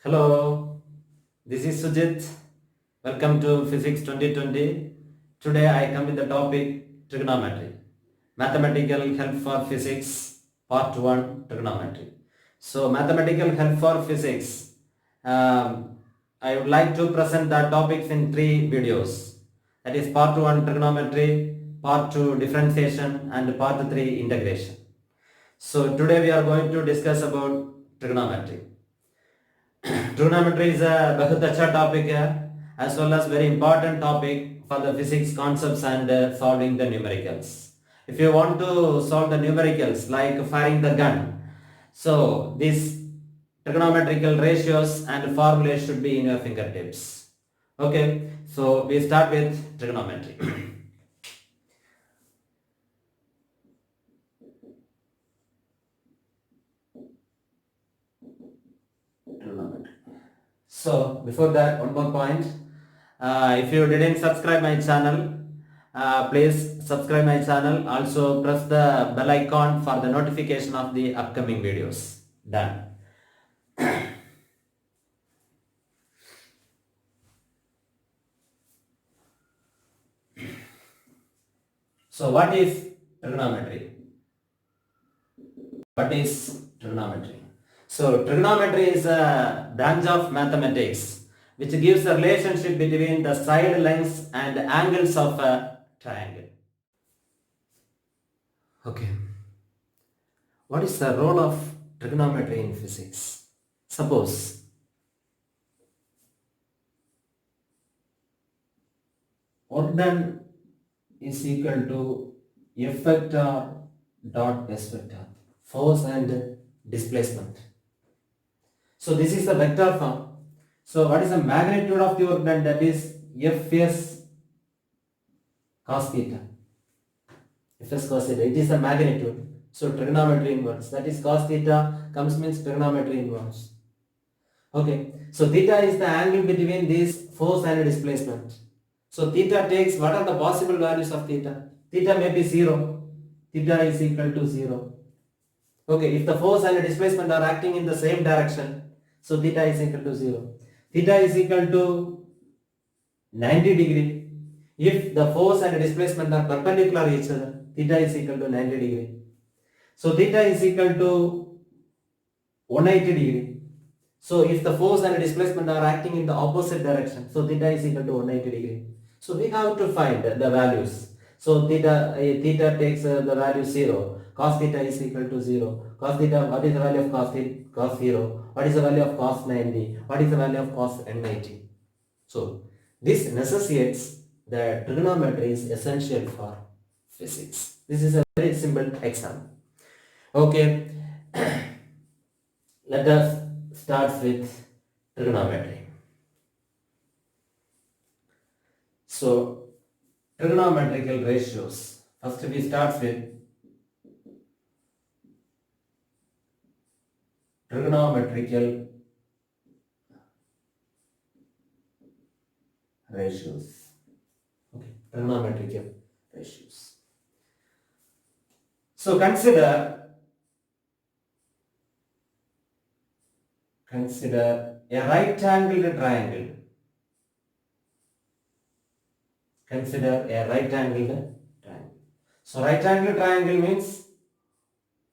Hello, this is Sujit. Welcome to Physics 2020. Today I come with the topic trigonometry. Mathematical help for physics, part 1 trigonometry. So, mathematical help for physics. I would like to present the topics in three videos. That is part 1 trigonometry, part 2 differentiation, and part 3 integration. So, today we are going to discuss about trigonometry. Trigonometry is a बहुत अच्छा topic है, as well as very important topic for the physics concepts and solving the numericals. If you want to solve the numericals like firing the gun, so these trigonometrical ratios and formulas should be in your fingertips. Okay, so we start with trigonometry. Trigonometry. So before that, one more point. If you didn't subscribe my channel, please subscribe my channel. Also press the bell icon for the notification of the upcoming videos. Done. So what is trigonometry? What is trigonometry? So trigonometry is a branch of mathematics which gives a relationship between the side lengths and angles of a triangle. Okay. What is the role of trigonometry in physics? Suppose work done is equal to F vector dot S vector, force and displacement. So this is the vector form. So what is the magnitude of the work done? That is Fs cos theta. Fs cos theta. It is the magnitude. So trigonometry inverse. That is cos theta comes means trigonometry inverse. Okay. So theta is the angle between this force and displacement. So theta takes, what are the possible values of theta? Theta may be 0. Theta is equal to 0. Okay, if the force and displacement are acting in the same direction, so theta is equal to 0. Theta is equal to 90 degree. If the force and displacement are perpendicular each other, theta is equal to 90 degree. So theta is equal to 180 degree. So if the force and displacement are acting in the opposite direction, so theta is equal to 180 degree. So we have to find the values. So theta takes the value 0. Cos theta is equal to 0. Cos theta, what is the value of cos theta? Cos 0. What is the value of cos 90? What is the value of cos n90? So this necessitates that trigonometry is essential for physics. This is a very simple example. Okay, let us start with trigonometry. So trigonometrical ratios. First we start with trigonometrical ratios. Okay, trigonometrical ratios. So consider a right angled triangle. Consider a right angled triangle. So right angled triangle means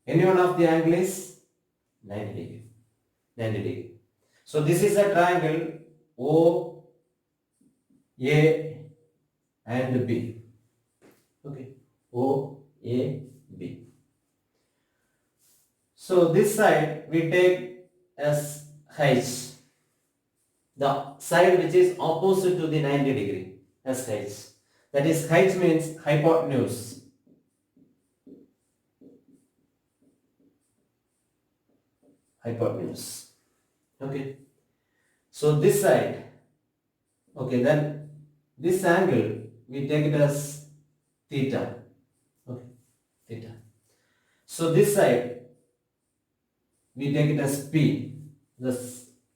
any one of the angle is 90 degree. 90 degree. So this is a triangle O, A and B. Okay, O, A, B. So this side we take as H. The side which is opposite to the 90 degree as H. That is H means hypotenuse. Hypotenuse. Okay. So this side, okay, then this angle we take it as theta. Okay, theta. So this side we take it as P, the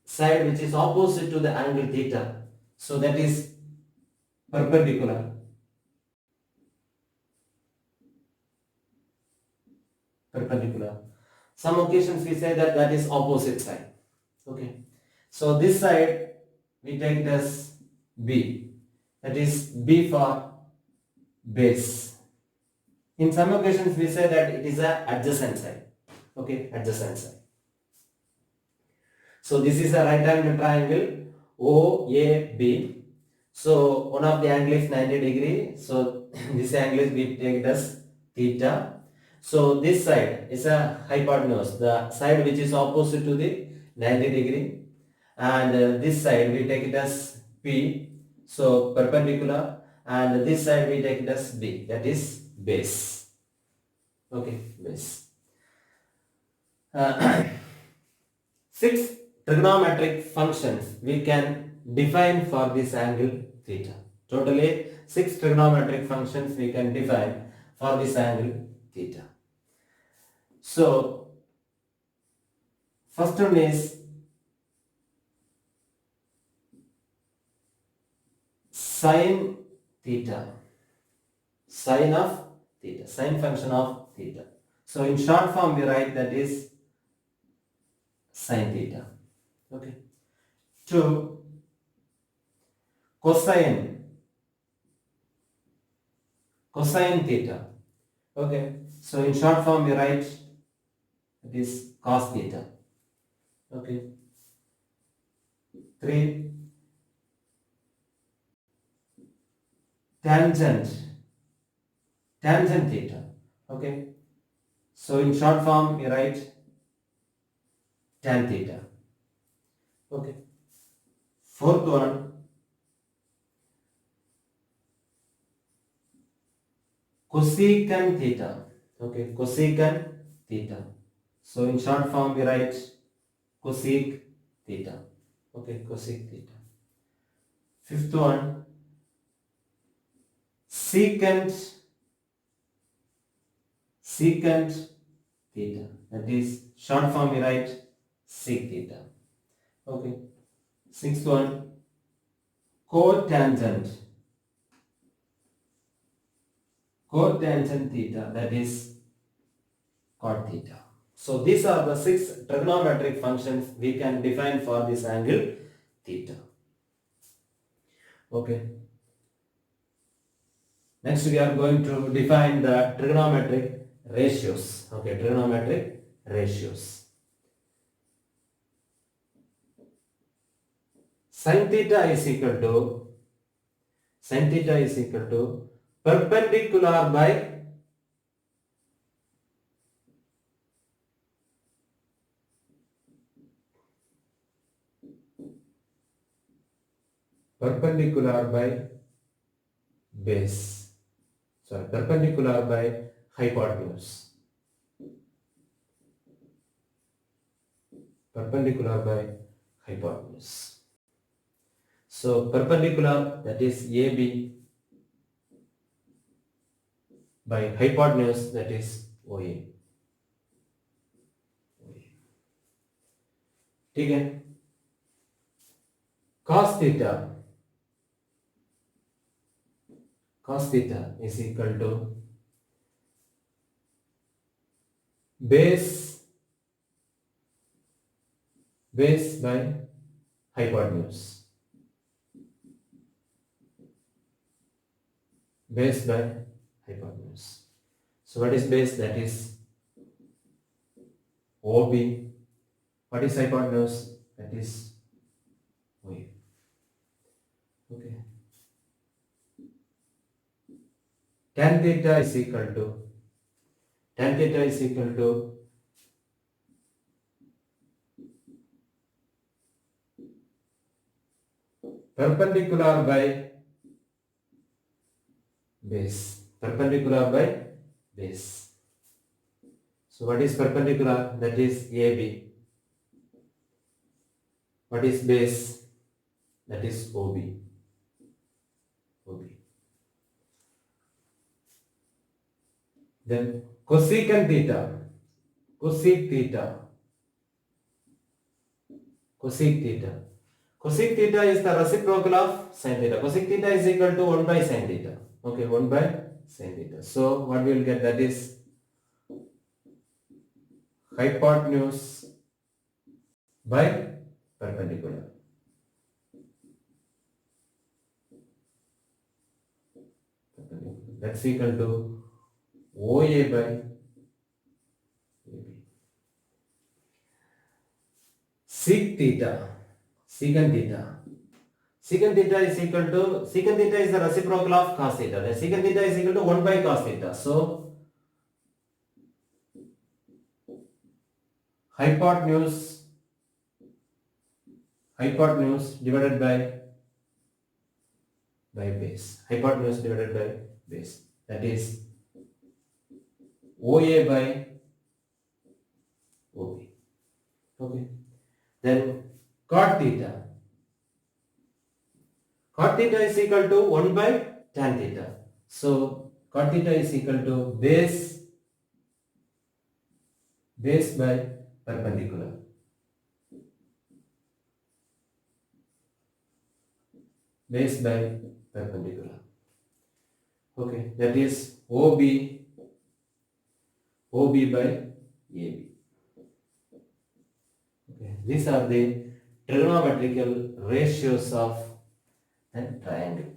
side which is opposite to the angle theta. So that is perpendicular. Perpendicular. Some occasions we say that that is opposite side. Okay. So this side we take it as B. That is B for base. In some occasions we say that it is a adjacent side. Okay, adjacent side. So this is a right angle triangle OAB. So one of the angle is 90 degree. So this angle is we take it as theta. So this side is a hypotenuse, the side which is opposite to the 90 degree, and this side we take it as P, so perpendicular, and this side we take it as B, that is base. Okay, base. Uh, 6 trigonometric functions we can define for this angle theta. Totally 6 trigonometric functions we can define for this angle theta. So first one is sine theta, sine of theta, sine function of theta. So in short form we write that is sine theta. Okay. 2 cosine, cosine theta. Okay. So in short form we write that is cos theta. Okay. 3 tangent, tangent theta. Okay. So in short form we write tan theta. Okay. 4th one cosecant theta. Okay, cosecant theta. So in short form we write cosec theta. Okay, cosec theta. 5th one secant, secant theta. That is short form we write sec theta. Okay. 6th one cotangent, cotangent theta, that is cot theta. So these are the 6 trigonometric functions we can define for this angle theta. Okay. Next we are going to define the trigonometric ratios. Okay, trigonometric ratios. Sin theta is equal to, sin theta is equal to perpendicular by base, sorry, perpendicular by hypotenuse, perpendicular by hypotenuse. So perpendicular, that is AB, by hypotenuse, that is OA. ठीक है. Cos theta, cos theta is equal to base, base by hypotenuse, base by hypotenuse. So what is base? That is OB. What is hypotenuse? That is OA. Okay. Tan theta is equal to, tan theta is equal to perpendicular by base, perpendicular by base. So what is perpendicular? That is AB. What is base? That is OB. OB. Then cosecant theta, cosec theta, cosec theta. Cosec theta is the reciprocal of sin theta. Cosec theta is equal to 1 by sin theta. Okay, 1 by sin theta. So what we will get, that is hypotenuse by perpendicular. That's equal to OA by AB. Sec theta, secant theta. Secant theta is equal to, secant theta is the reciprocal of cos theta. The secant theta is equal to 1 by cos theta. So, hypotenuse divided by base. Hypotenuse divided by base. That is OA by OB. Okay. Then cot theta. Cot theta is equal to 1 by tan theta. So cot theta is equal to base by perpendicular. Base by perpendicular. Okay, that is OB by AB. Okay, these are the trigonometrical ratios of a triangle,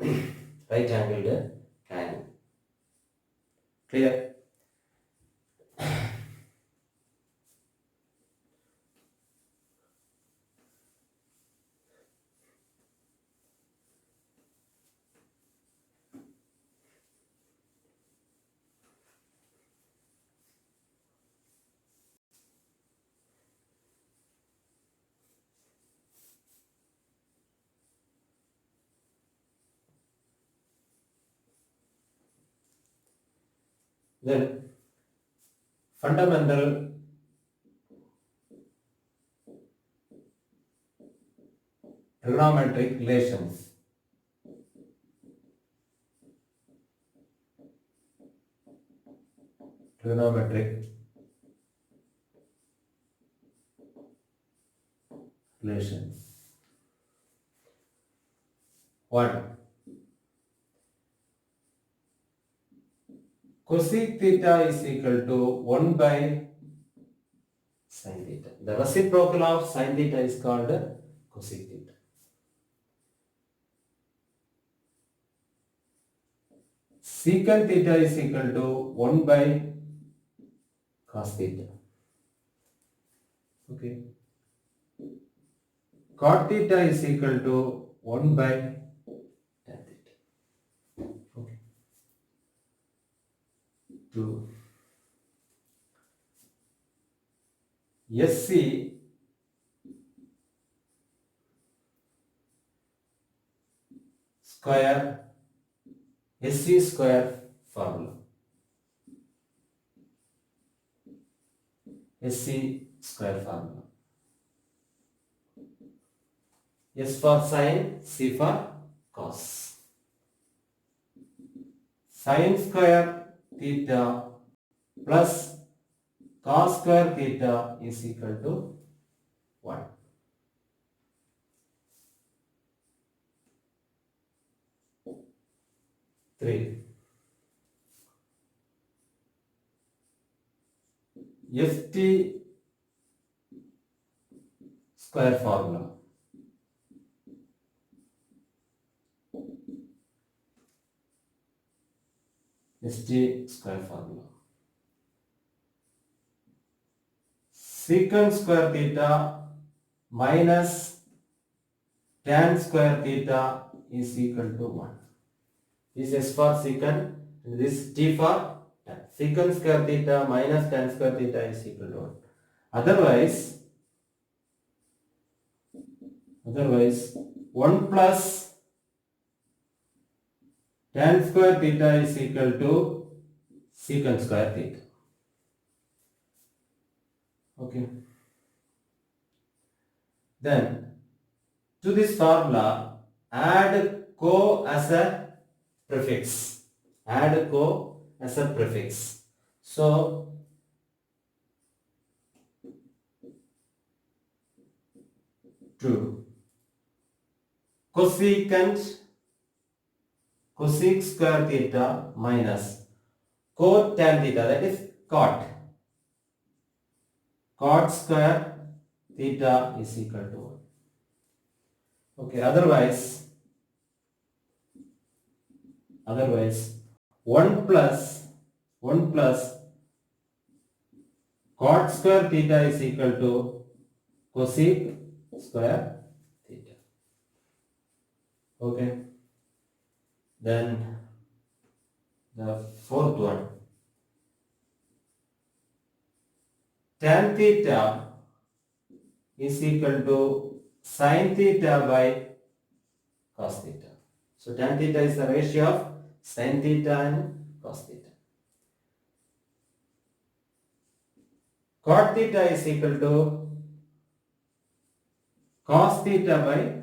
right angled triangle. Clear? Then fundamental trigonometric relations. Trigonometric relations. 1. Cosec theta is equal to 1 by sin theta. The reciprocal of sin theta is called cosec theta. Secant theta is equal to 1 by cos theta. Okay. Cot theta is equal to 1 by tan theta. Okay. 2. SC square formula. SC square formula. S for sin, C for cos. Sin square theta plus cos square theta is equal to 1. FT square formula. ST square formula. Secant square theta minus tan square theta is equal to 1. This is for secant and this T for tan. Secant square theta minus tan square theta is equal to 1. Otherwise 1 plus tan square theta is equal to secant square theta. Okay. Then to this formula add co as a prefix. Add co as a prefix. So cosec square theta minus cot tan theta, that is cot square theta is equal to 1. Okay, otherwise 1 plus 1 plus cot square theta is equal to cosec square theta. Okay, then the fourth one, tan theta is equal to sin theta by cos theta. So tan theta is the ratio of sin theta and cos theta. Cot theta is equal to cos theta by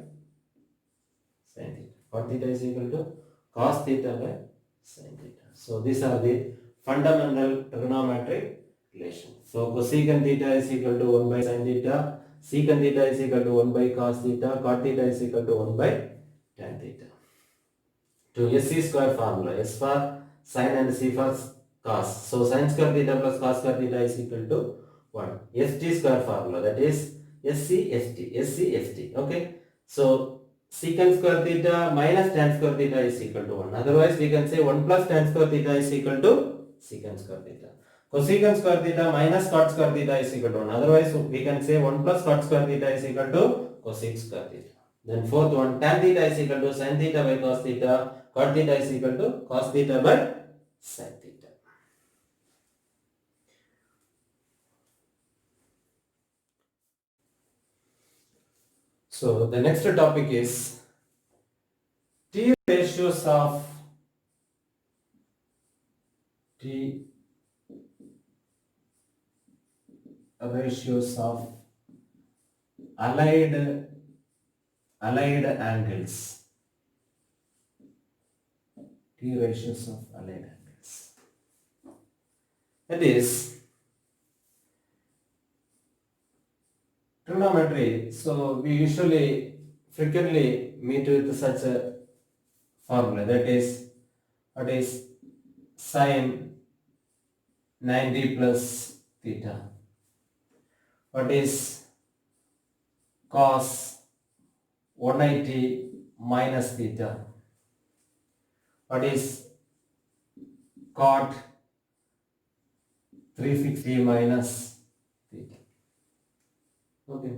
sin theta. Cot theta is equal to cos theta by sin theta. So these are the fundamental trigonometric relations. So cosecant theta is equal to 1 by sin theta, secant theta is equal to 1 by cos theta, cot theta is equal to 1 by tan theta. To SC square formula, S for sin and C for cos. So sin square theta plus cos square theta is equal to 1. ST square formula, that is SC, okay. So secant square theta minus tan square theta is equal to 1. Otherwise we can say 1 plus tan square theta is equal to secant square theta. Cosecant square theta minus cot square theta is equal to 1. Otherwise we can say 1 plus cot square theta is equal to cosec square theta. Then fourth one, tan theta is equal to sin theta by cos theta, cot theta is equal to cos theta by sin theta. So the next topic is T ratios of allied angles. T ratios of allied angles. That is trigonometry. So we usually frequently meet with such a formula, that is what is sin 90 plus theta, what is cos 180 minus theta, what is cot 360 minus theta. Okay,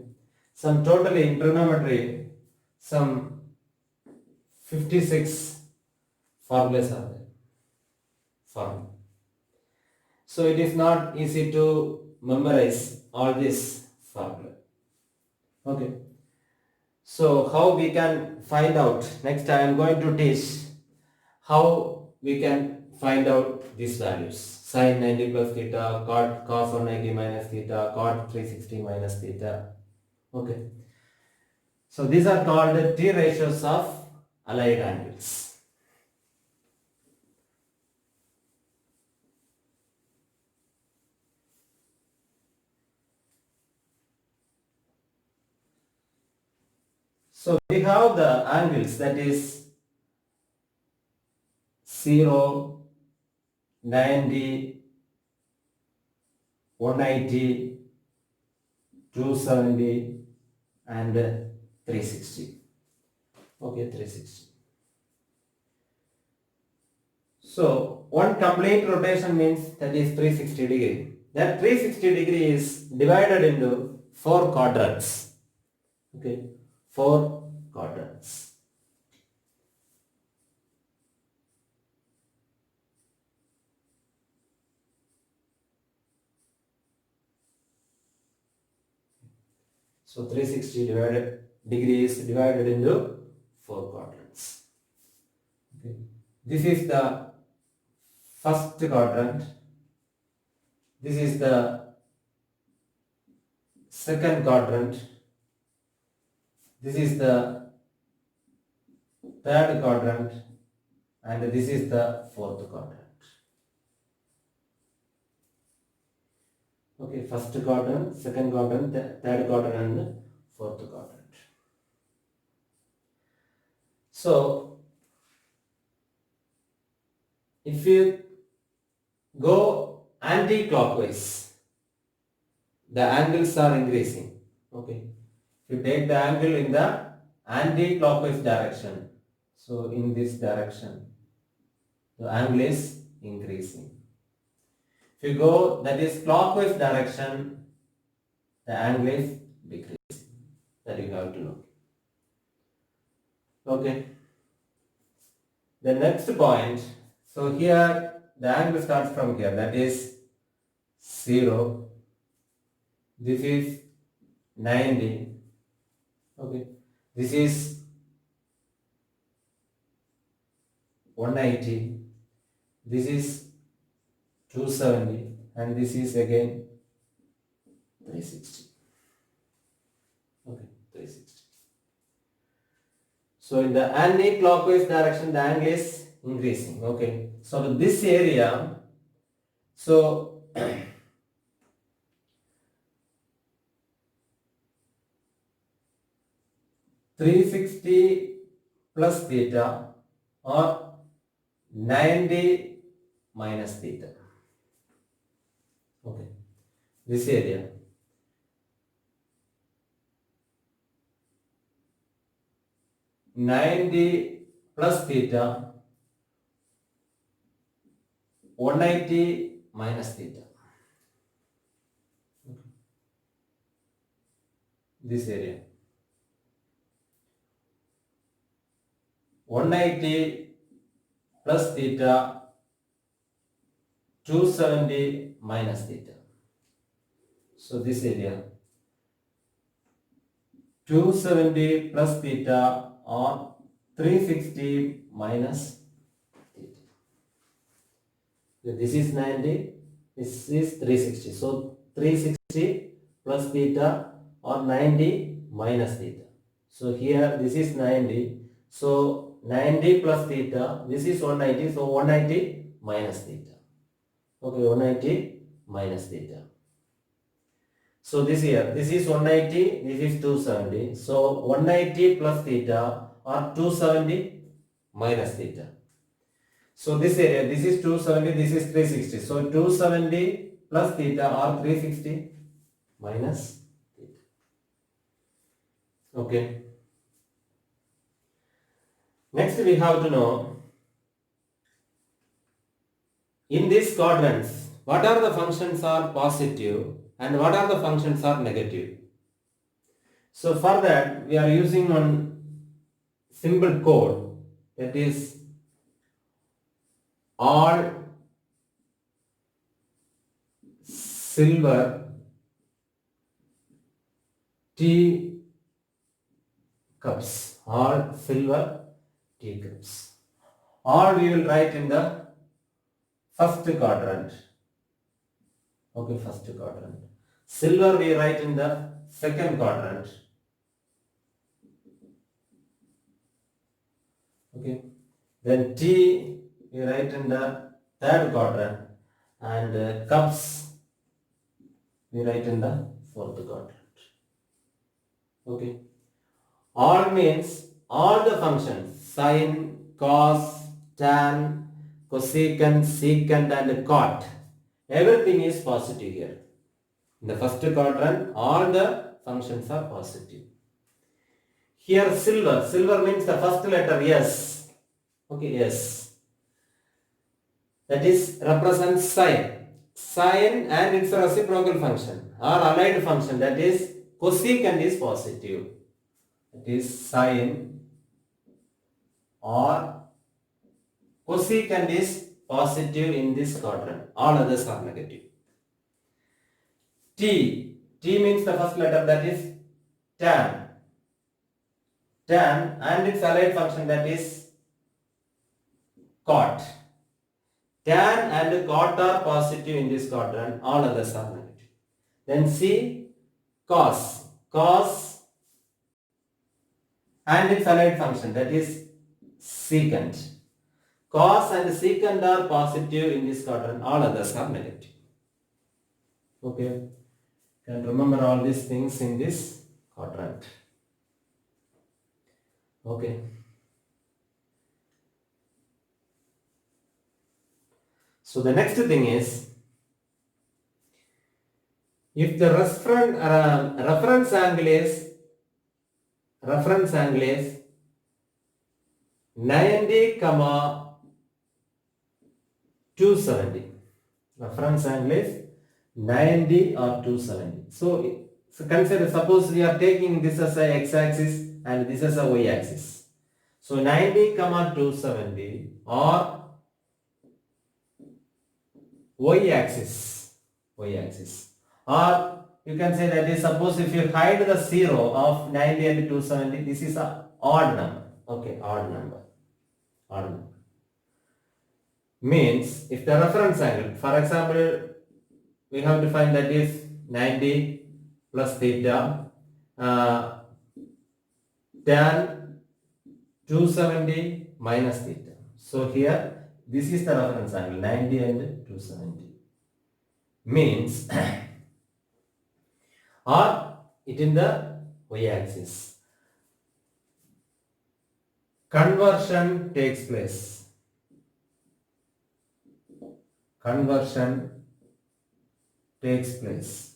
some totally in trigonometry some 56 formulas are there. So it is not easy to memorize all this formula. Okay. So how we can find out? Next I am going to teach how we can find out these values. Sin 90 plus theta, cos 190 minus theta, cot 360 minus theta. Okay. So these are called T ratios of allied angles. So we have the angles, that is 0, 90, 180, 270 and 360. Okay, 360. So one complete rotation means that is 360 degree. That 360 degree is divided into 4 quadrants. Okay, 4 quadrants. So 360 degree is divided into 4 quadrants. Okay. This is the first quadrant. This is the second quadrant. This is the third quadrant, and this is the fourth quadrant. Okay, first quadrant, second quadrant, third quadrant and fourth quadrant. So if you go anti-clockwise, the angles are increasing. Okay, if you take the angle in the anti-clockwise direction, so in this direction, the angle is increasing. If you go, that is clockwise direction, the angle is decreasing. That you have to know. Okay. The next point, so here the angle starts from here, that is 0. This is 90. Okay. This is 180. This is 270, and this is again 360. Okay, 360. So in the anti-clockwise direction, the angle is increasing. Okay. So this area, so 360 plus theta or 90 minus theta. Okay. This area. $90 plus theta, 180 minus theta. Okay. This area. 180 plus theta, 270 minus theta. So this area. 270 plus theta or 360 minus theta. This is 90, this is 360. So 360 plus theta or 90 minus theta. So here this is 90. So 90 plus theta, this is 190. So 190 minus theta. Okay, 190 minus theta. So this here, this is 190, this is 270. So 190 plus theta or 270 minus theta. So this area, this is 270, this is 360. So 270 plus theta or 360 minus theta. Okay. Next we have to know, in these quadrants, what are the functions are positive and what are the functions are negative. So for that, we are using one simple code, that is all silver tea cups. All silver tea cups. All we will write in the first quadrant. Okay, first quadrant. Silver we write in the second quadrant. Okay. Then tea we write in the third quadrant, and cups we write in the fourth quadrant. Okay. All means all the functions, sine, cos, tan, cosecant, secant and cot. Everything is positive here. In the first quadrant, all the functions are positive. Here silver. Silver means the first letter S. Okay, yes. That is represents sine. Sine and its reciprocal function or allied function, that is cosecant, is positive. That is sine or cosecant is positive in this quadrant. All others are negative. T. T means the first letter, that is tan. Tan and its allied function, that is cot. Tan and cot are positive in this quadrant. All others are negative. Then C. Cos. Cos and its allied function, that is secant. Cos and secant are positive in this quadrant. All others are negative. Okay. Can remember all these things in this quadrant. Okay. So the next thing is, if the reference angle is reference angle is 90, 270. Reference angle is 90 or 270. So consider, suppose we are taking this as a x-axis and this as a y-axis. So 90, 270 or y-axis, or you can say that is, suppose if you hide the 0 of 90 and 270, this is a odd number. Okay, odd number. Means if the reference angle, for example, we have to find that is 90 plus theta, tan 270 minus theta. So here this is the reference angle 90 and 270. Means or it in the y-axis. Conversion takes place. Conversion takes place.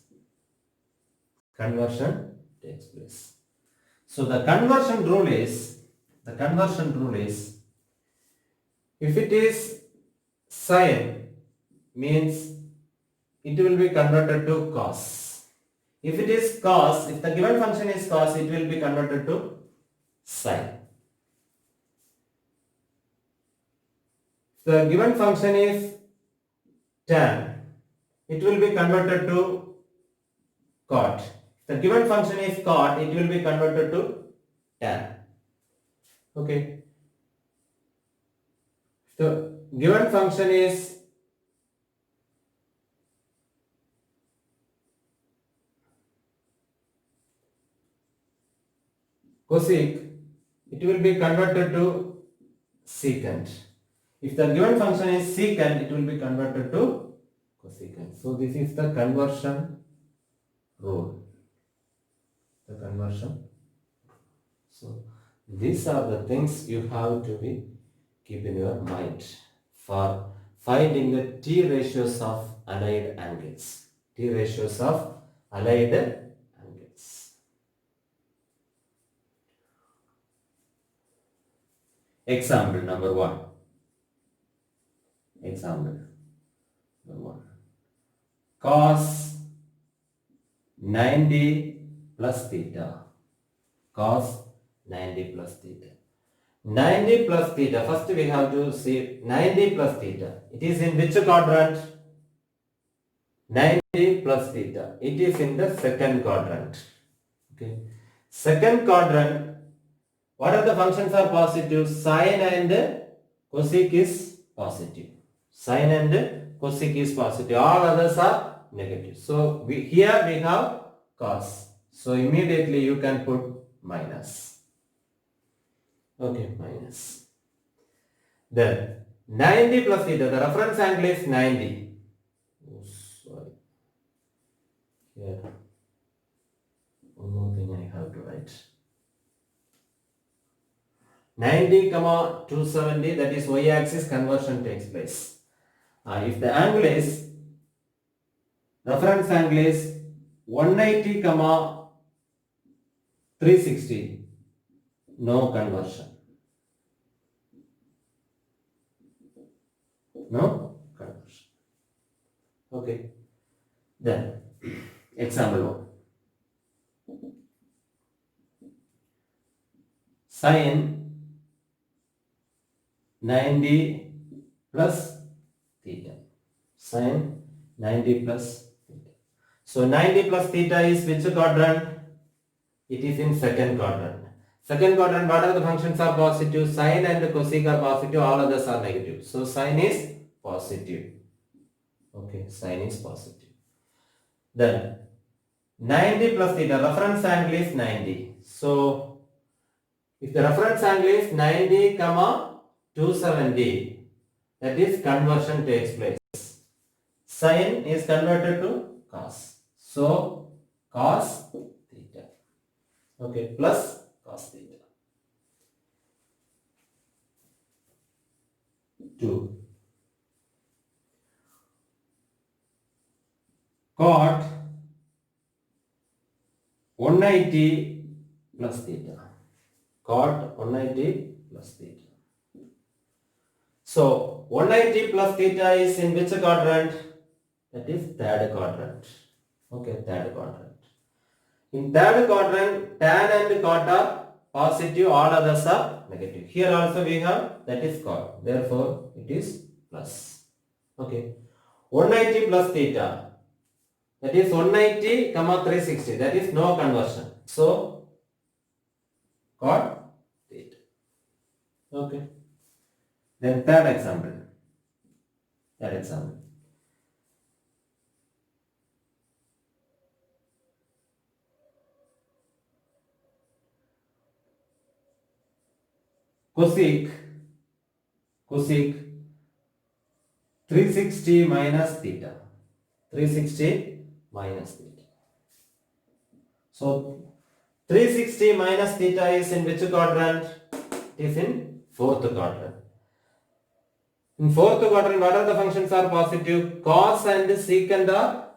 So the conversion rule is, if it is sine, means it will be converted to cos. If it is cos, if the given function is cos, it will be converted to sine. If the given function is tan, it will be converted to cot. If the given function is cot, it will be converted to tan. Okay. If the given function is cosec, it will be converted to secant. If the given function is secant, it will be converted to cosecant. So this is the conversion rule. So these are the things you have to be keep in your mind for finding the T ratios of allied angles. Example number 1. Cos 90 plus theta. 90 plus theta. First we have to see 90 plus theta. It is in which quadrant? 90 plus theta. It is in the second quadrant. Okay. Second quadrant. What are the functions are positive? Sine and cosec is positive. All others are negative. So here we have cos. So immediately you can put minus. Okay, minus. Then 90 plus theta. The reference angle is 90. Oh, sorry. Here. One more thing I have to write. 90, 270, that is y-axis, conversion takes place. If the angle is, reference angle is 180, 360, no conversion. Okay. Then, example 1. Sine 90 plus theta. Sine 90 plus theta. So 90 plus theta is which quadrant? It is in second quadrant. Second quadrant, what are the functions are positive? Sine and cosec are positive, all others are negative. So sine is positive. Okay, sine is positive. Then 90 plus theta, reference angle is 90. So if the reference angle is 90, 270, that is conversion takes place. Sine is converted to cos. So cos theta. Okay, plus cos theta. 2. Cot 180 plus theta. cot 180 plus theta. So 180 plus theta is in which quadrant? That is third quadrant. Okay, third quadrant. In third quadrant, tan and cot are positive, all others are negative. Here also we have that is cot. Therefore, it is plus. Okay. 180 plus theta. That is 180 comma 360. That is no conversion. So, cot theta. Okay. Then third example. Third example. Cosec 360 minus theta. 360 minus theta. So 360 minus theta is in which quadrant? It is in fourth quadrant. In fourth quadrant, what are the functions are positive? Cos and secant are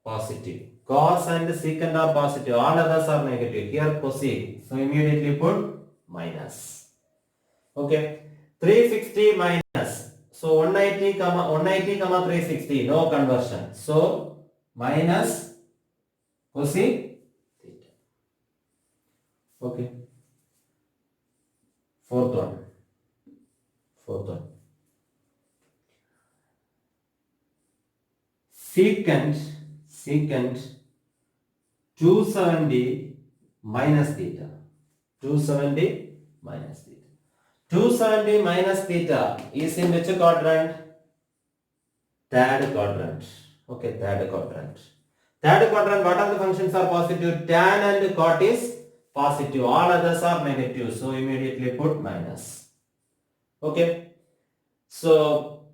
positive. Cos and secant are positive. All others are negative. Here cosec. So immediately put minus. Okay. 360 minus. So 180 comma 360. No conversion. So minus cosec theta. Okay. Fourth one. Secant 270 minus theta. 270 minus theta. 270 minus theta is in which quadrant? Third quadrant. Okay, third quadrant. Third quadrant, what are the functions are positive? Tan and cot is positive. All others are negative. So immediately put minus. Okay. So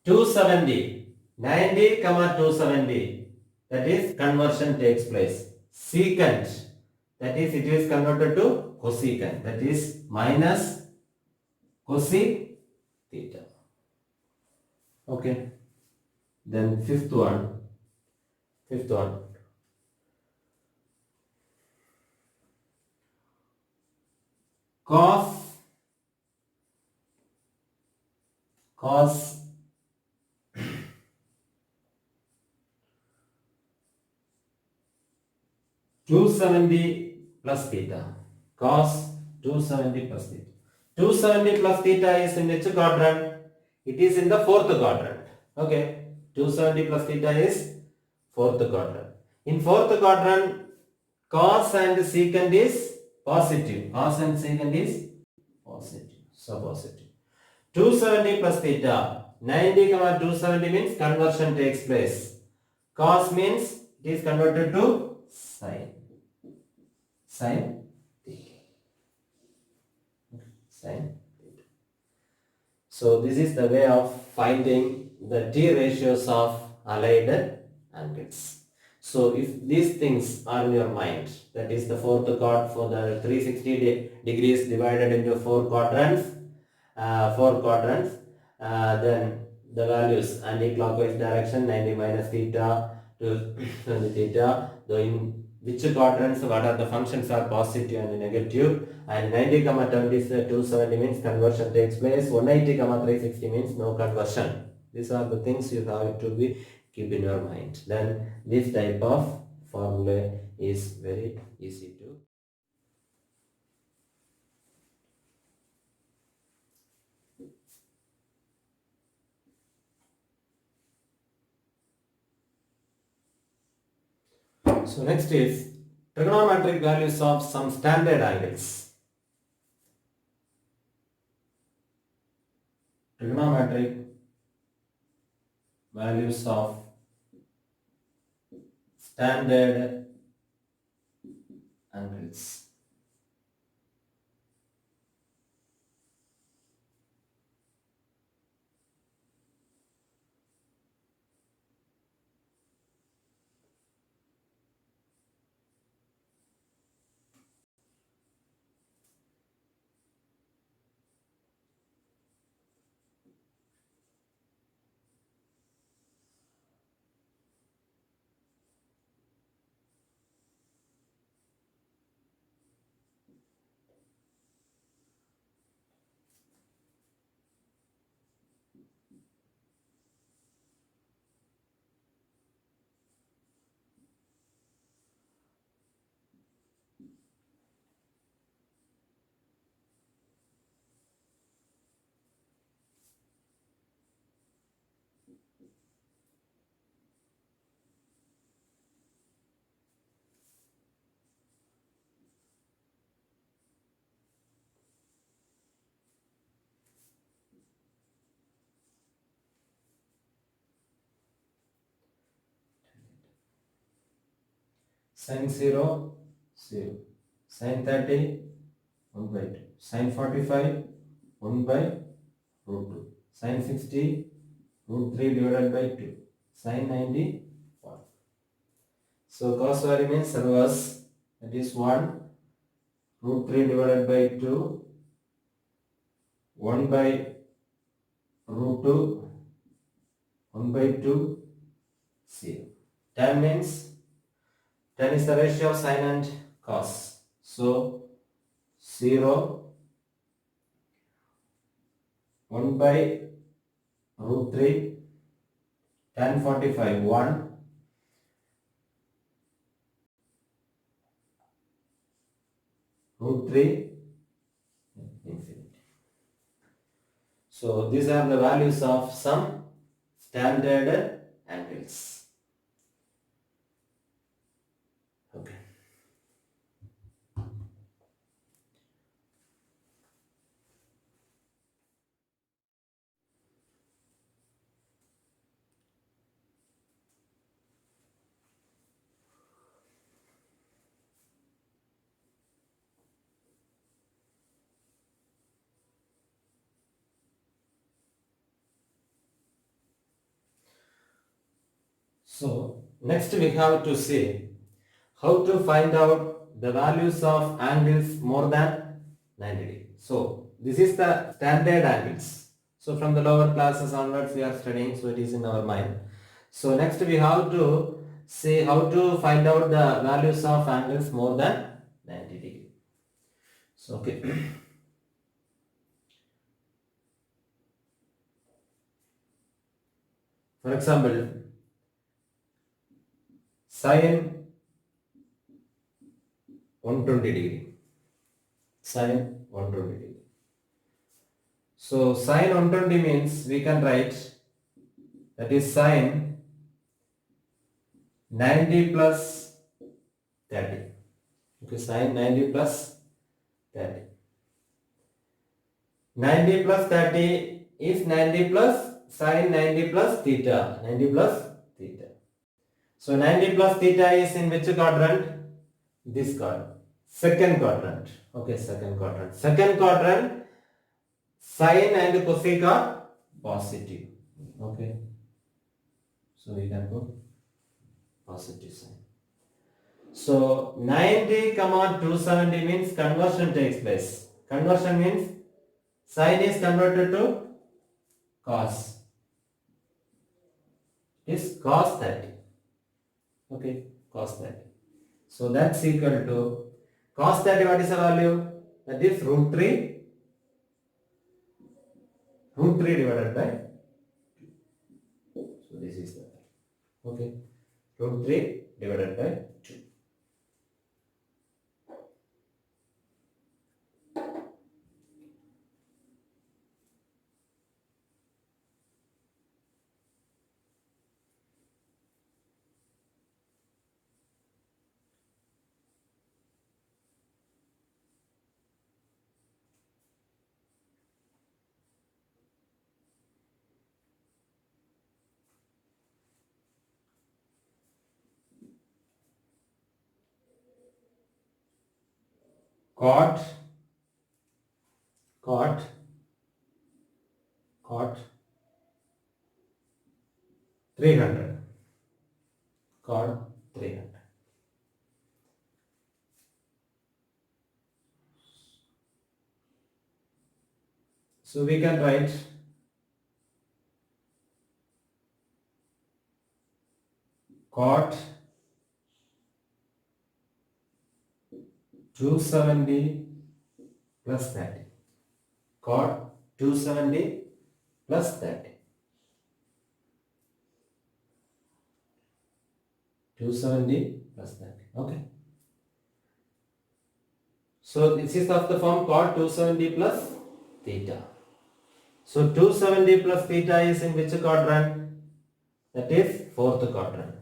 270, 90 comma 270. That is conversion takes place. Secant, that is it is converted to cosecant. That is minus cosec theta. Okay. Then fifth one. Cos 270 plus theta. Cos 270 plus theta. 270 plus theta is in which quadrant? It is in the fourth quadrant. Okay. 270 plus theta is fourth quadrant. In fourth quadrant, cos and secant is positive. Cos and secant is positive. So positive. 270 plus theta. 90 comma 270 means conversion takes place. Cos means it is converted to sine. Sine theta. Sine theta. So this is the way of finding the T ratios of allied angles. So if these things are in your mind, that is the fourth chord for the 360 degrees divided into four quadrants, then the values anti-clockwise direction 90 minus theta to theta, though in which quadrants what are the functions are positive and negative, and 90 comma 270 means conversion takes place, 180 comma 360 means no conversion. These are the things you have to be keep in your mind. Then this type of formula is very easy to. So next is trigonometric values of some standard angles. Trigonometric values of standard angles. Sin 0, 0. Sin 30, 1 by 2. Sin 45, 1 by root 2. Sin 60, root 3 divided by 2. Sin 90, 1. So cos value means reverse. That is 1, root 3 divided by 2, 1 by root 2, 1 by 2, 0. Tan means, tan is the ratio of sin and cos. So 0, 1 by root 3, tan 45, 1, root 3, infinity. So these are the values of some standard angles. Okay. So next we have to see how to find out the values of angles more than 90 degree. So this is the standard angles. So from the lower classes onwards we are studying, so it is in our mind. So next we have to see how to find out the values of angles more than 90 degree. So okay. For example, sin 120 degree. Sin 120 degree. So sin 120 means we can write that is sin 90 plus 30. Okay, sin 90 plus 30. 90 plus 30 is 90 plus sin 90 plus theta. 90 plus theta. So 90 plus theta is in which quadrant? This quadrant. Second quadrant. Okay, second quadrant. Second quadrant, sin and cosec are positive. Okay. So we can put positive sign. So 90 comma 270 means conversion takes place. Conversion means sin is converted to cos. It is cos 30. Okay, cos 30. So that's equal to cos 30. What is the value? That is root 3. Root 3 divided by 2. So this is the value. Okay. Root 3 divided by 2. Cot 300. Cot 300. So we can write cot 270 plus 30. Cot 270 plus 30. 270 plus 30. Okay. So this is of the form cot 270 plus theta. So 270 plus theta is in which quadrant? That is fourth quadrant.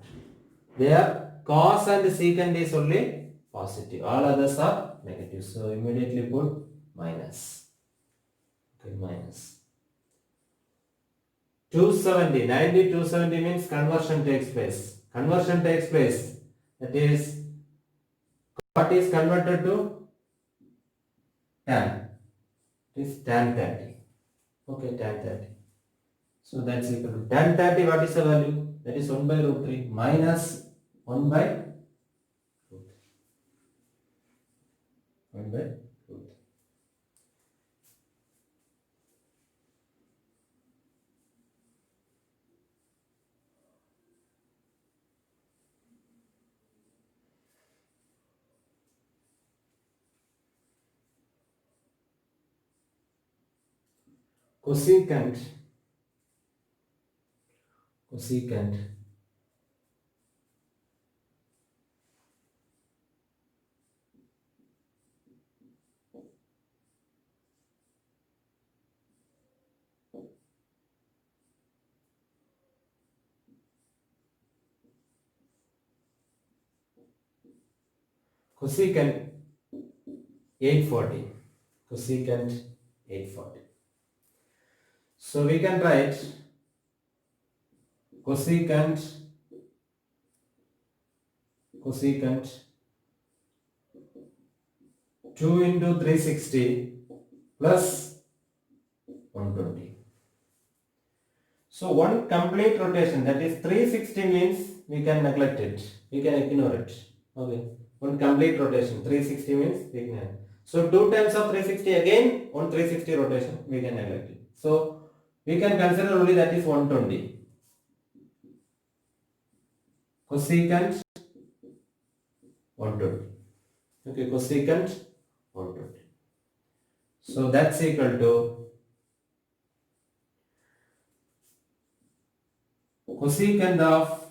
There cos and secant is only positive. All others are negative. So immediately put minus. Okay, minus. 270, 90, 270 means conversion takes place. Conversion takes place. That is What is converted to tan? It is tan 30. Okay, tan 30. So that's equal to tan 30. What is the value? That is 1 by root 3 minus 1 by root 3. 1 by root 3. Cosecant cosecant 840. Cosecant 840. So we can write cosecant 2 into 360 plus 120. So one complete rotation, that is 360 means we can neglect it. We can ignore it. Okay. One complete rotation, 360 means we can. So 2 times of 360 again, one 360 rotation, we can neglect it. So we can consider only that is 120. Cosecant 120. Okay, cosecant 120. So that's equal to cosecant of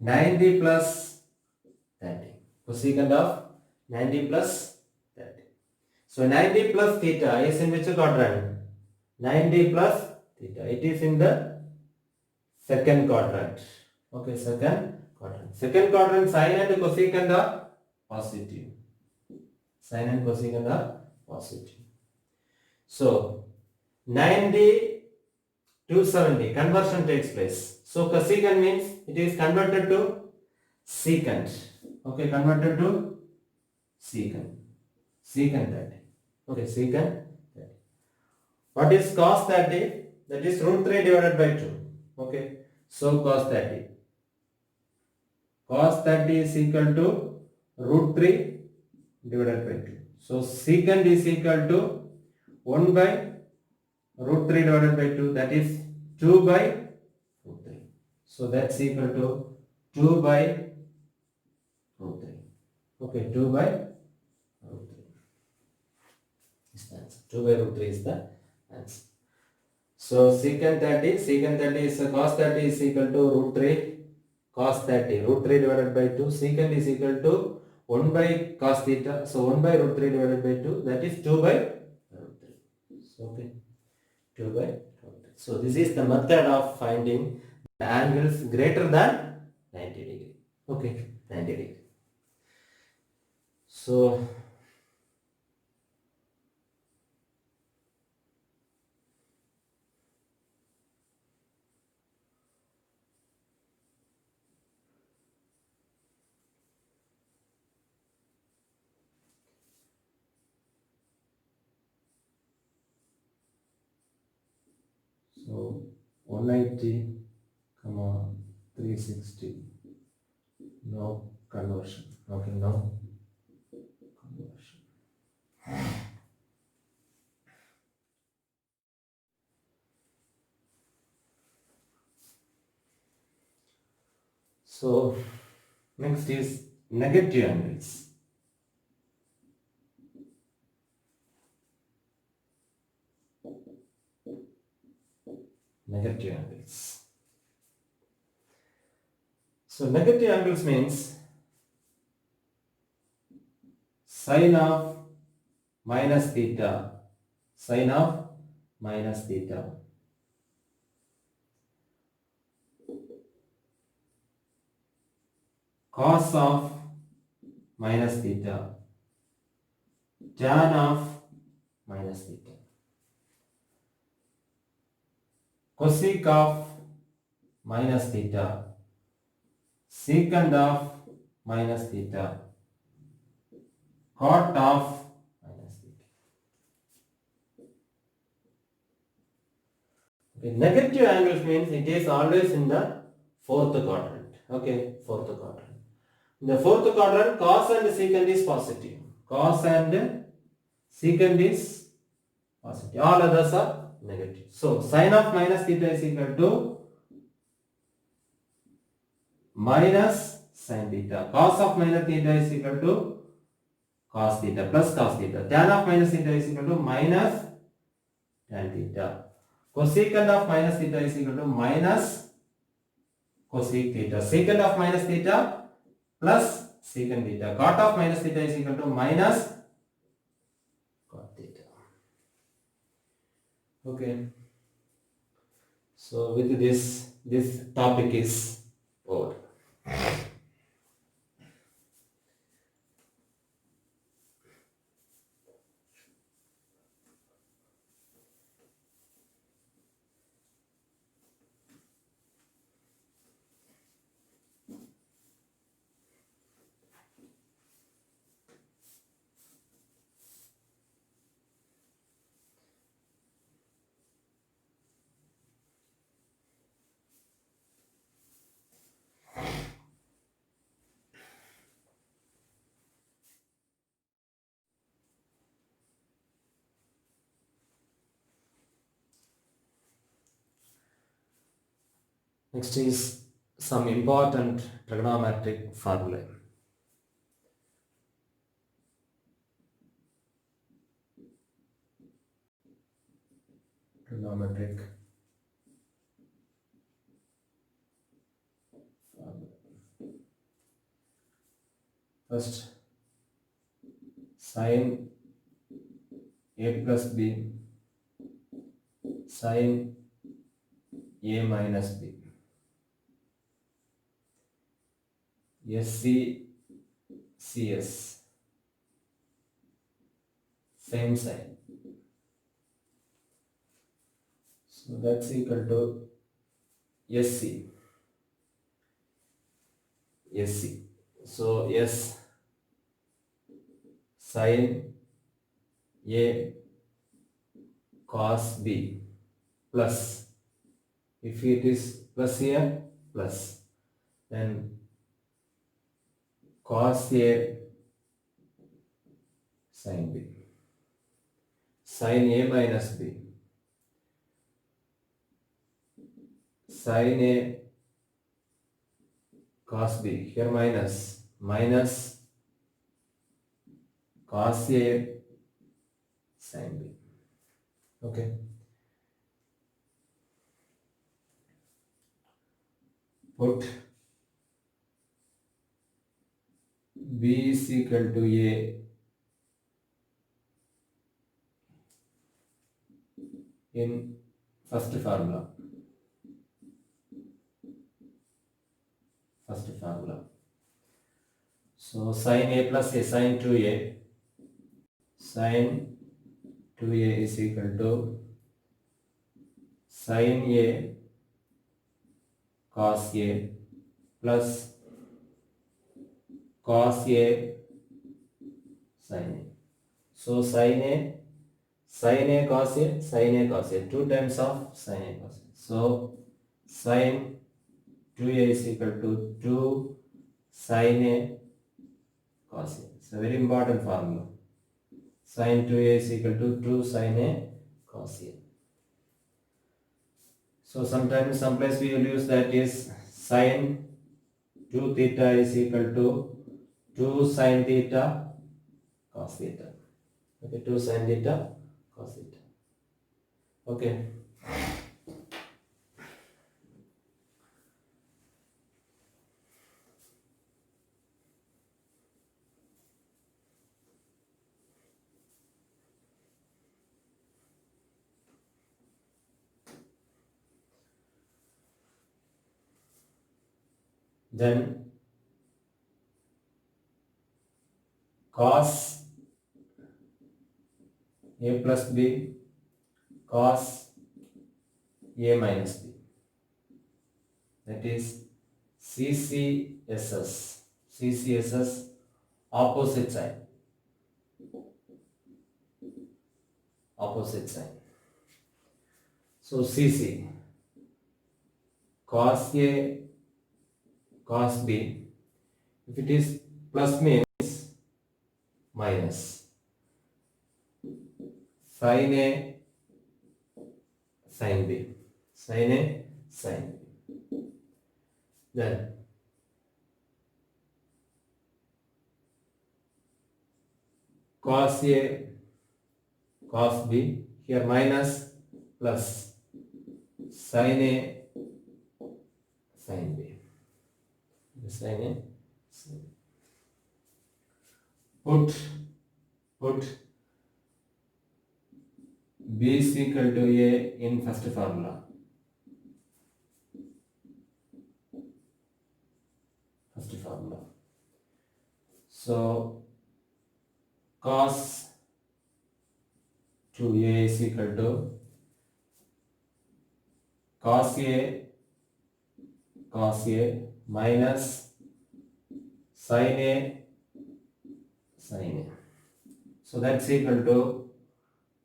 90 plus 30. Cosecant of 90 plus 30. So 90 plus theta is in which quadrant? 90 plus theta. It is in the second quadrant. Okay, second quadrant. Second quadrant, sine and cosecant are positive. Sine and cosecant are positive. So 90 to 70 conversion takes place. So cosecant means it is converted to secant. Okay, converted to secant. Secant 30. Okay, secant 30. What is cos 30? That is root 3 divided by 2. Okay, so cos 30. Cos 30 is equal to root 3 divided by 2. So secant is equal to 1 by root 3 divided by 2, that is 2 by root 3. So that's equal to 2 by root 3. Okay, 2 by root 3 is the answer. 2 by root 3 is the answer. So secant 30 is cos 30 is equal to root 3 cos 30. Root 3 divided by 2. Secant is equal to 1 by cos theta. So 1 by root 3 divided by 2, that is 2 by root 3. So okay, 2 by root 3. So this is the method of finding the angles greater than 90 degree. Okay, 90 degree. So So 180, 360. No conversion. Okay, no conversion. So next is negative angles. Negative angles. So negative angles means sine of minus theta, sine of minus theta, cos of minus theta, tan of minus theta, cosec of minus theta, secant of minus theta, cot of minus theta. Okay, negative angles means it is always in the fourth quadrant. Okay, fourth quadrant. In the fourth quadrant, cos and secant is positive. Cos and secant is positive. All others are negative. So sin of minus theta is equal to minus sin theta. Cos of minus theta is equal to cos theta plus cos theta. Tan of minus theta is equal to minus tan theta. Cosecant of minus theta is equal to minus cosec theta. Secant of minus theta plus secant theta. Cot of minus theta is equal to minus cot theta. Okay. So with this topic is over. Next is some important trigonometric formulae. Trigonometric formulae. First, sin a plus b sin a minus b. SC CS same sign. So that's equal to SC. SC. So S sin A cos B plus, if it is plus here, plus, then cos A sin B, sin A minus B, sin A cos B, here minus, minus cos A sin B. Okay. Put B is equal to A in first formula. So sin A plus A, sin 2A, sin 2A is equal to sin A cos A plus cos A sin A. So sin A cos A, sin A cos A, 2 times of sin A cos A. So sin 2A is equal to 2 sin A cos A. It's a very important formula. Sin 2A is equal to 2 sin A cos A. So sometimes, someplace we will use that is sin 2 theta is equal to 2 sin theta cos theta. Okay, 2 sin theta cos theta. Okay. Then cos A plus B cos A minus B, that is CCSS opposite side. opposite sign. So CC, cos A, cos B. If it is plus means minus. Sin A, sin B. Sin A, sin B. Then cos A, cos B. Here minus plus sin A, sin B. Sin A, sin B. Put B is equal to A in first formula. So cos 2A is equal to cos A minus sin A, sin A. So that's equal to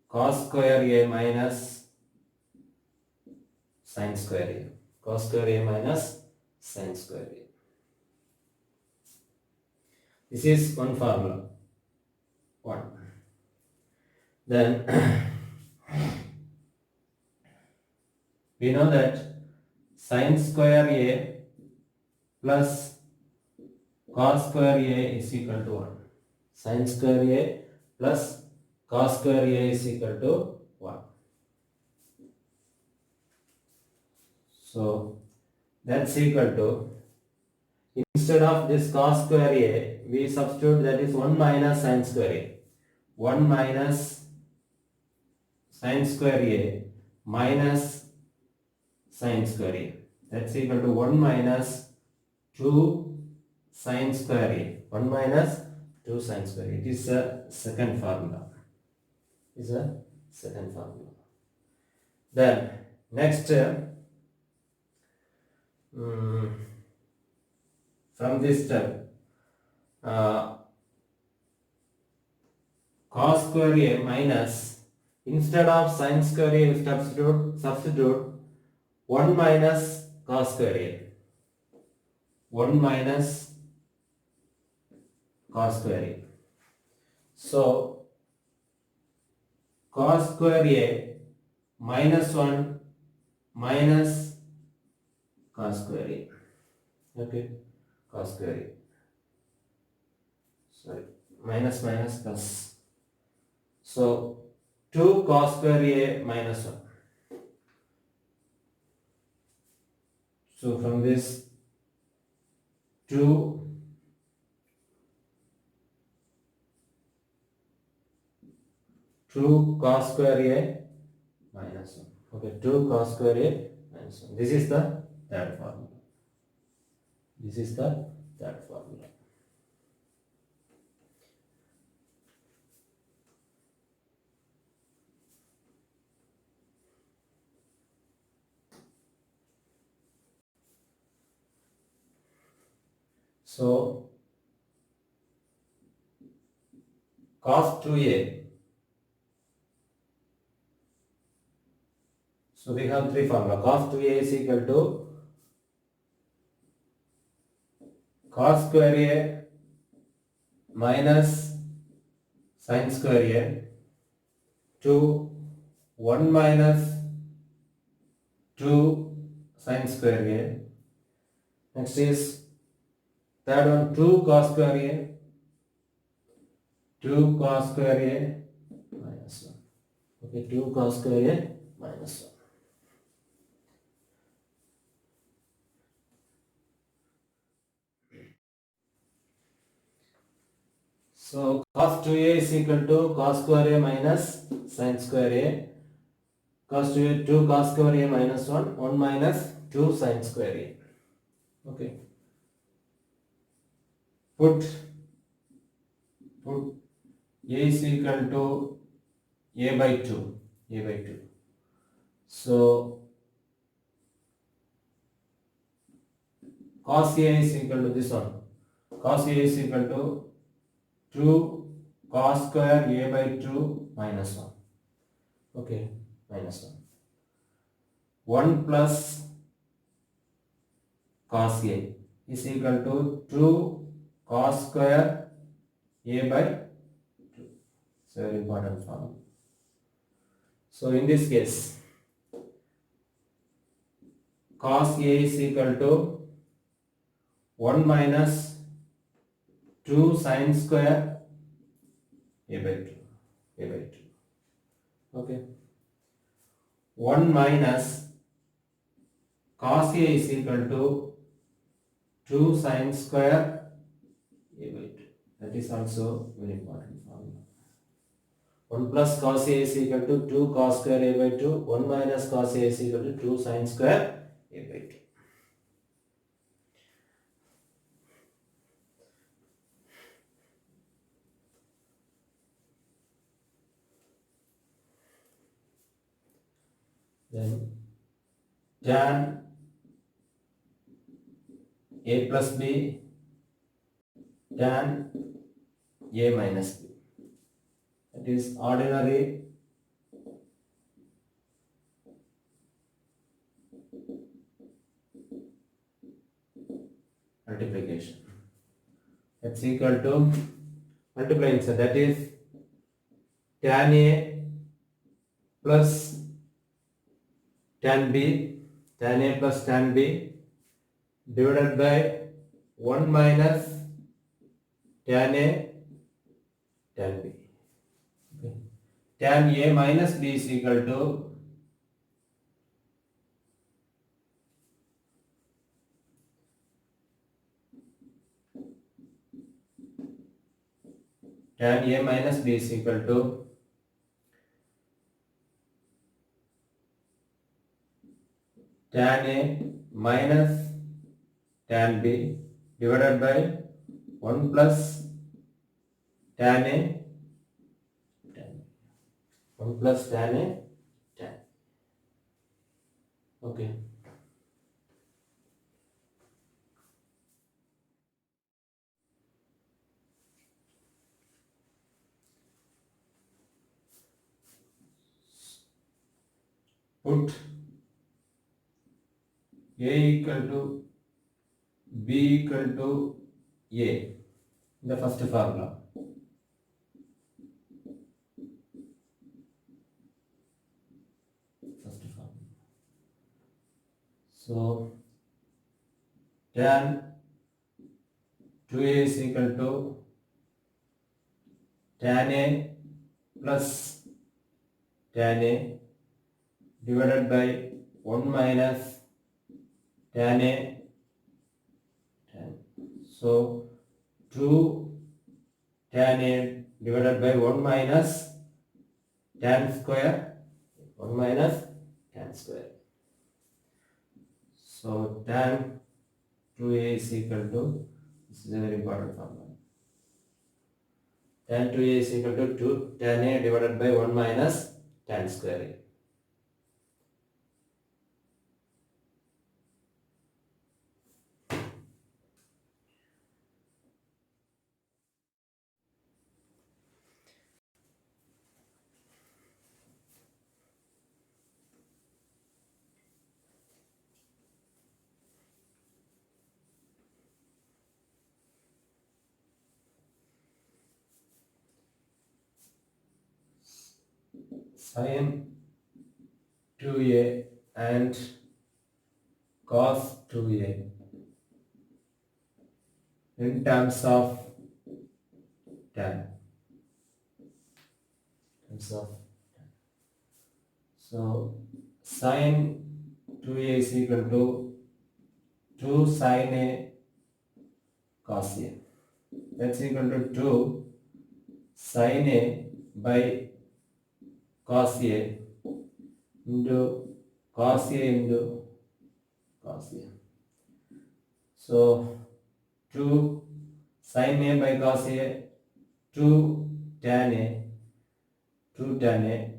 cos square A minus sin square A. Cos square A minus sin square A. This is one formula. One. Then we know that sin square A plus cos square A is equal to 1. Sin square A plus cos square A is equal to 1. So that's equal to, instead of this cos square A, we substitute that is 1 minus sin square A. 1 minus sin square A minus sin square A. That's equal to 1 minus 2 sin square A. 1 minus 2 sin square A. It is a second formula. Then next, from this step, cos square A minus, instead of sin square A, you substitute 1 minus cos square A. 1 minus cos square A. So cos square A minus 1 minus cos square A. Okay, cos square A. Sorry, minus plus. So 2 cos square A minus 1. So from this 2 cos square A minus 1. Okay, 2 cos square A minus 1. This is the third formula. So cos 2A. So we have three formula. Cos 2A is equal to cos square A minus sin square A to 1 minus 2 sin square A. Next is third one, 2 cos square A. 2 cos square A minus 1. Okay, 2 cos square A minus 1. So cos 2A is equal to cos square A minus sin square A. Cos 2A, 2 cos square A minus 1, 1 minus 2 sin square A. Okay. Put A is equal to A by 2. So cos A is equal to this one. Cos A is equal to 2 cos square A by 2 minus 1. Okay, minus 1. 1 plus cos A is equal to 2 cos square A by 2. It's a very important formula. So in this case, cos A is equal to 1 minus 2 sin square A by 2. A by 2. Okay. 1 minus cos A is equal to 2 sin square A by 2. That is also very important formula. 1 plus cos A is equal to 2 cos square A by 2. 1 minus cos A is equal to 2 sin square A by 2. Then tan A plus B tan A minus B. That is ordinary multiplication. That's equal to multiplying, so that is tan A plus tan B, tan A plus tan B divided by 1 minus tan A tan B. Okay. Tan A minus B is equal to tan A minus B is equal to tan A minus tan B divided by 1 plus tan A tan 1 plus tan A tan. Okay. Put A equal to B equal to A in the first formula. So tan 2A is equal to tan A plus tan A divided by 1 minus tan A tan. So 2 tan A divided by 1 minus tan square, 1 minus tan square. So tan 2A is equal to, this is a very important formula, tan 2A is equal to 2 tan A divided by 1 minus tan square A. Sin 2A and cos 2A in terms of tan. So sin 2A is equal to 2 sin A cos A. That's equal to 2 sin A by cos A into cos A into cos A. So 2 sin A by cos A, 2 tan A, 2 tan A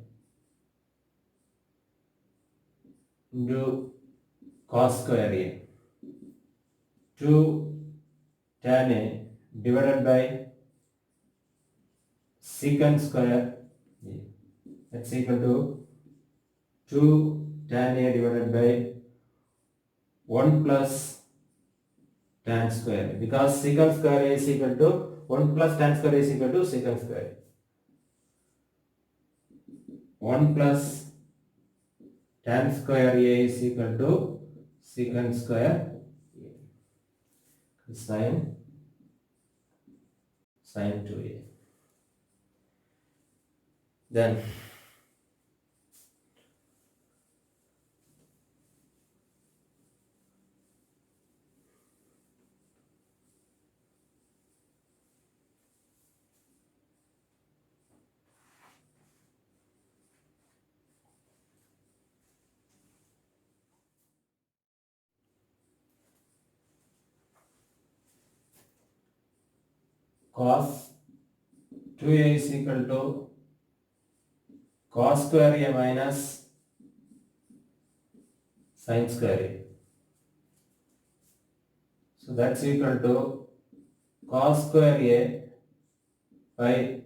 into cos square A, 2 tan A divided by secant square A. That's equal to 2 tan A divided by 1 plus tan square, because secant square A is equal to 1 plus tan square A is equal to secant square. 1 plus tan square A is equal to secant square sin 2A. Then cos 2A is equal to cos square A minus sin square A. So that's equal to cos square A by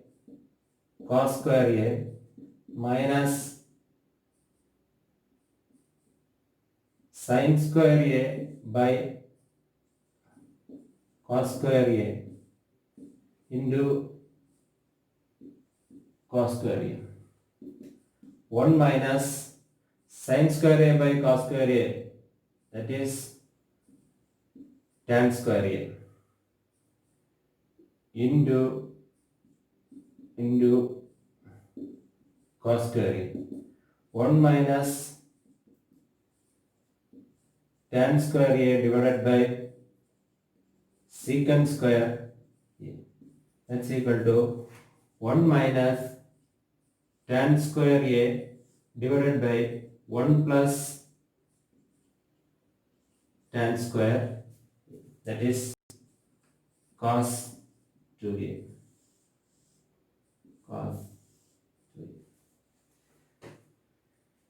cos square A minus sin square A by cos square A into cos square A. 1 minus sin square A by cos square A, that is tan square A, into cos square A. 1 minus tan square A divided by secant square A, that's equal to 1 minus tan square A divided by 1 plus tan square, that is cos 2A. Cos 2A.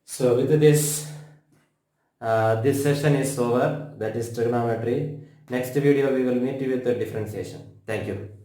So with this session is over, that is trigonometry. Next video we will meet you with the differentiation. Thank you.